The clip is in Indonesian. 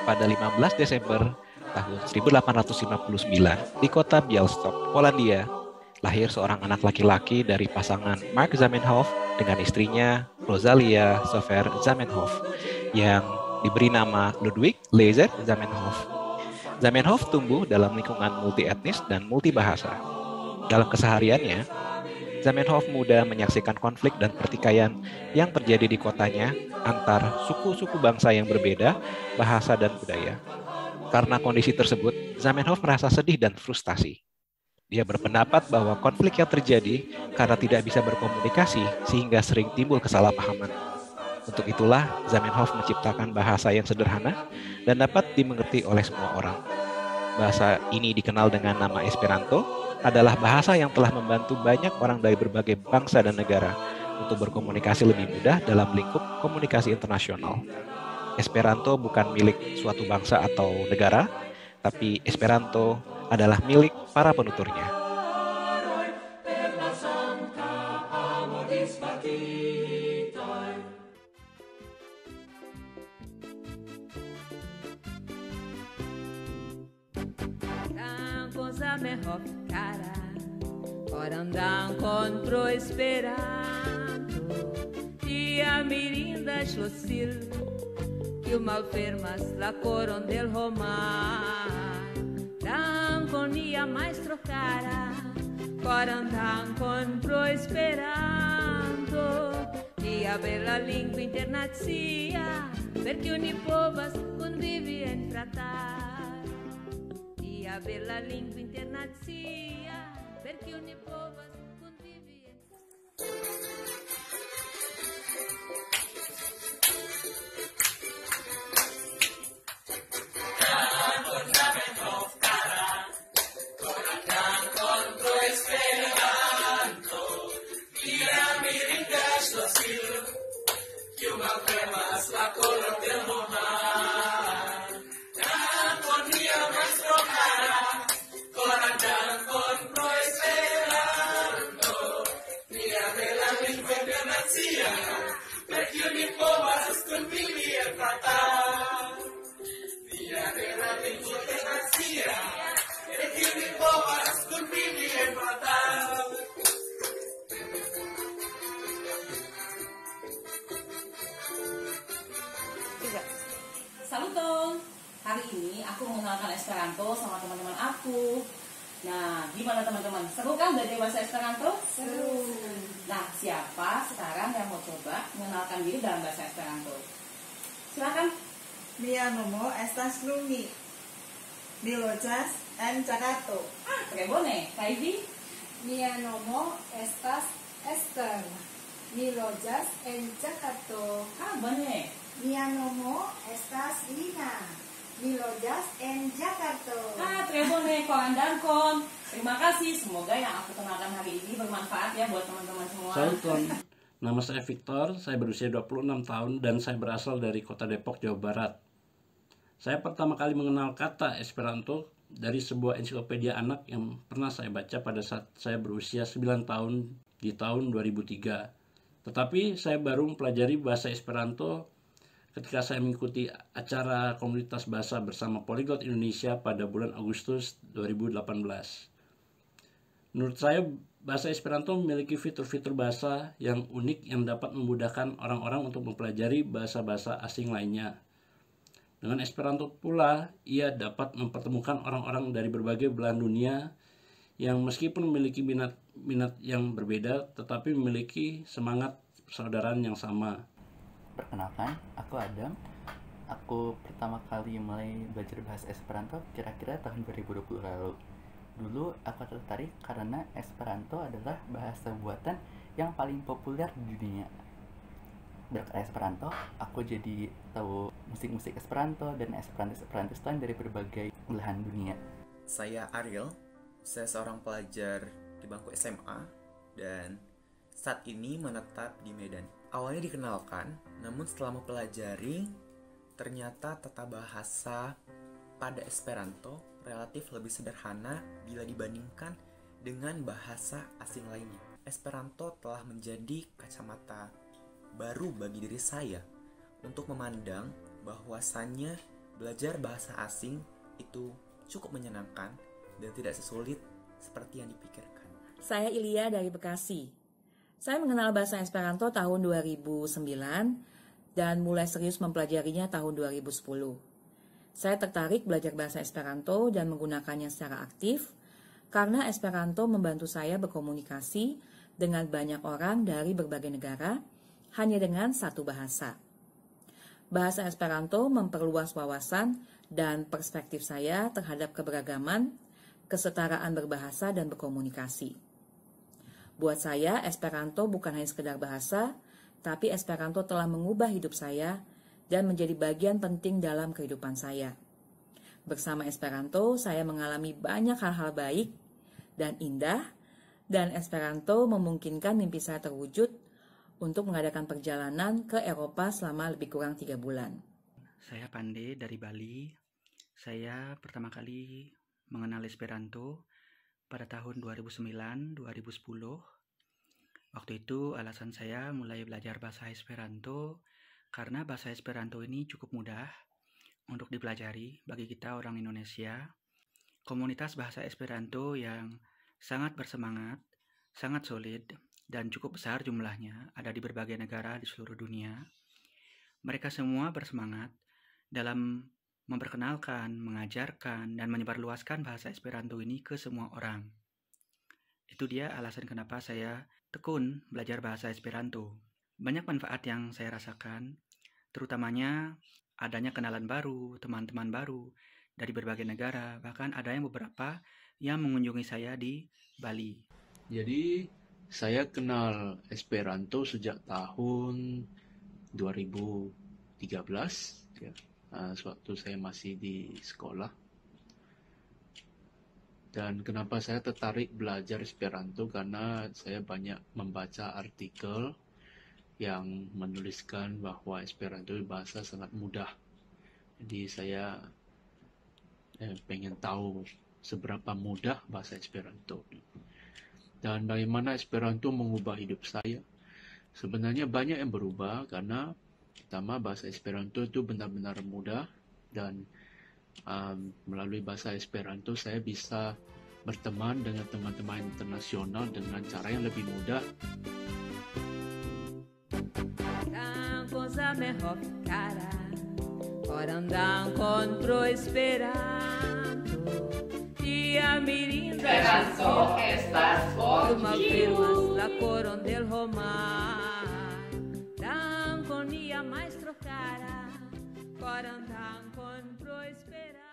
Pada 15 Desember tahun 1859 di kota Białystok, Polandia, lahir seorang anak laki-laki dari pasangan Mark Zamenhof dengan istrinya Rosalia Sofer Zamenhof yang diberi nama Ludwig Leiser Zamenhof. Zamenhof tumbuh dalam lingkungan multi-etnis dan multibahasa. Dalam kesehariannya, Zamenhof muda menyaksikan konflik dan pertikaian yang terjadi di kotanya antar suku-suku bangsa yang berbeda, bahasa dan budaya. Karena kondisi tersebut, Zamenhof merasa sedih dan frustasi. Dia berpendapat bahwa konflik yang terjadi karena tidak bisa berkomunikasi sehingga sering timbul kesalahpahaman. Untuk itulah, Zamenhof menciptakan bahasa yang sederhana dan dapat dimengerti oleh semua orang. Bahasa ini dikenal dengan nama Esperanto, adalah bahasa yang telah membantu banyak orang dari berbagai bangsa dan negara untuk berkomunikasi lebih mudah dalam lingkup komunikasi internasional. Esperanto bukan milik suatu bangsa atau negara, tapi Esperanto adalah milik para penuturnya. Zamenhof, cara, ora andam contra Esperanto, e a mirinda schlossil, que o malfermas la coron del Romar, danconia mais trocara, ora andam contra Esperanto, e a bella lingua internazia, perché ogni povas convivi en fratar. A bella lingua internazia, perché ogni povas convivi. Saluton, hari ini aku mengenalkan Esperanto sama teman-teman aku. Nah, gimana teman-teman? Seru kan belajar bahasa Esperanto? Seru. Nah, siapa sekarang yang mau coba mengenalkan diri dalam bahasa Esperanto? Silakan. Mia nomo estas Lumi. Mi loĝas en Jakarto. Tre bone. Kaivi? Mia nomo estas Esther. Mi loĝas en Jakarto. Bone. Mia nomo estas Lina. Mi loĝas en Jakarto. Tre bone. Koran dankon. Terima kasih. Semoga yang aku kenalkan hari ini bermanfaat ya buat teman-teman semua. Saluton. Nama saya Victor, saya berusia 26 tahun dan saya berasal dari kota Depok, Jawa Barat. Saya pertama kali mengenal kata Esperanto dari sebuah ensiklopedia anak yang pernah saya baca pada saat saya berusia 9 tahun di tahun 2003. Tetapi saya baru mempelajari bahasa Esperanto ketika saya mengikuti acara komunitas bahasa bersama Polyglot Indonesia pada bulan Agustus 2018. Menurut saya, bahasa Esperanto memiliki fitur-fitur bahasa yang unik yang dapat memudahkan orang-orang untuk mempelajari bahasa-bahasa asing lainnya. Dengan Esperanto pula, ia dapat mempertemukan orang-orang dari berbagai belahan dunia yang meskipun memiliki minat yang berbeda, tetapi memiliki semangat persaudaraan yang sama. Perkenalkan, aku Adam. Aku pertama kali mulai belajar bahasa Esperanto kira-kira tahun 2020 lalu. Dulu aku tertarik karena Esperanto adalah bahasa buatan yang paling populer di dunia. Berkat Esperanto, aku jadi tahu musik-musik Esperanto dan Esperantis lain dari berbagai belahan dunia. Saya Ariel, saya seorang pelajar di bangku SMA dan saat ini menetap di Medan. Awalnya dikenalkan, namun setelah mempelajari, ternyata tata bahasa pada Esperanto relatif lebih sederhana bila dibandingkan dengan bahasa asing lainnya. Esperanto telah menjadi kacamata baru bagi diri saya untuk memandang bahwasannya belajar bahasa asing itu cukup menyenangkan dan tidak sesulit seperti yang dipikirkan. Saya Ilya dari Bekasi. Saya mengenal bahasa Esperanto tahun 2009 dan mulai serius mempelajarinya tahun 2010. Saya tertarik belajar bahasa Esperanto dan menggunakannya secara aktif karena Esperanto membantu saya berkomunikasi dengan banyak orang dari berbagai negara hanya dengan satu bahasa. Bahasa Esperanto memperluas wawasan dan perspektif saya terhadap keberagaman, kesetaraan berbahasa dan berkomunikasi. Buat saya, Esperanto bukan hanya sekedar bahasa, tapi Esperanto telah mengubah hidup saya dan menjadi bagian penting dalam kehidupan saya. Bersama Esperanto, saya mengalami banyak hal-hal baik dan indah, dan Esperanto memungkinkan mimpi saya terwujud untuk mengadakan perjalanan ke Eropa selama lebih kurang 3 bulan. Saya Pande dari Bali. Saya pertama kali mengenal Esperanto pada tahun 2009-2010. Waktu itu alasan saya mulai belajar bahasa Esperanto karena bahasa Esperanto ini cukup mudah untuk dipelajari bagi kita orang Indonesia. Komunitas bahasa Esperanto yang sangat bersemangat, sangat solid, dan cukup besar jumlahnya ada di berbagai negara di seluruh dunia. Mereka semua bersemangat dalam memperkenalkan, mengajarkan, dan menyebarluaskan bahasa Esperanto ini ke semua orang. Itu dia alasan kenapa saya tekun belajar bahasa Esperanto. Banyak manfaat yang saya rasakan, terutamanya adanya kenalan baru, teman-teman baru dari berbagai negara, bahkan ada yang beberapa yang mengunjungi saya di Bali. Jadi saya kenal Esperanto sejak tahun 2013 ya. Sewaktu saya masih di sekolah. Dan kenapa saya tertarik belajar Esperanto? Karena saya banyak membaca artikel yang menuliskan bahwa Esperanto bahasa sangat mudah. Jadi saya pengen tahu seberapa mudah bahasa Esperanto. Dan bagaimana Esperanto mengubah hidup saya. Sebenarnya banyak yang berubah karena pertama, bahasa Esperanto itu benar-benar mudah dan melalui bahasa Esperanto saya bisa berteman dengan teman-teman internasional dengan cara yang lebih mudah. Esperanto estas por maestro cara, corandang con prospera.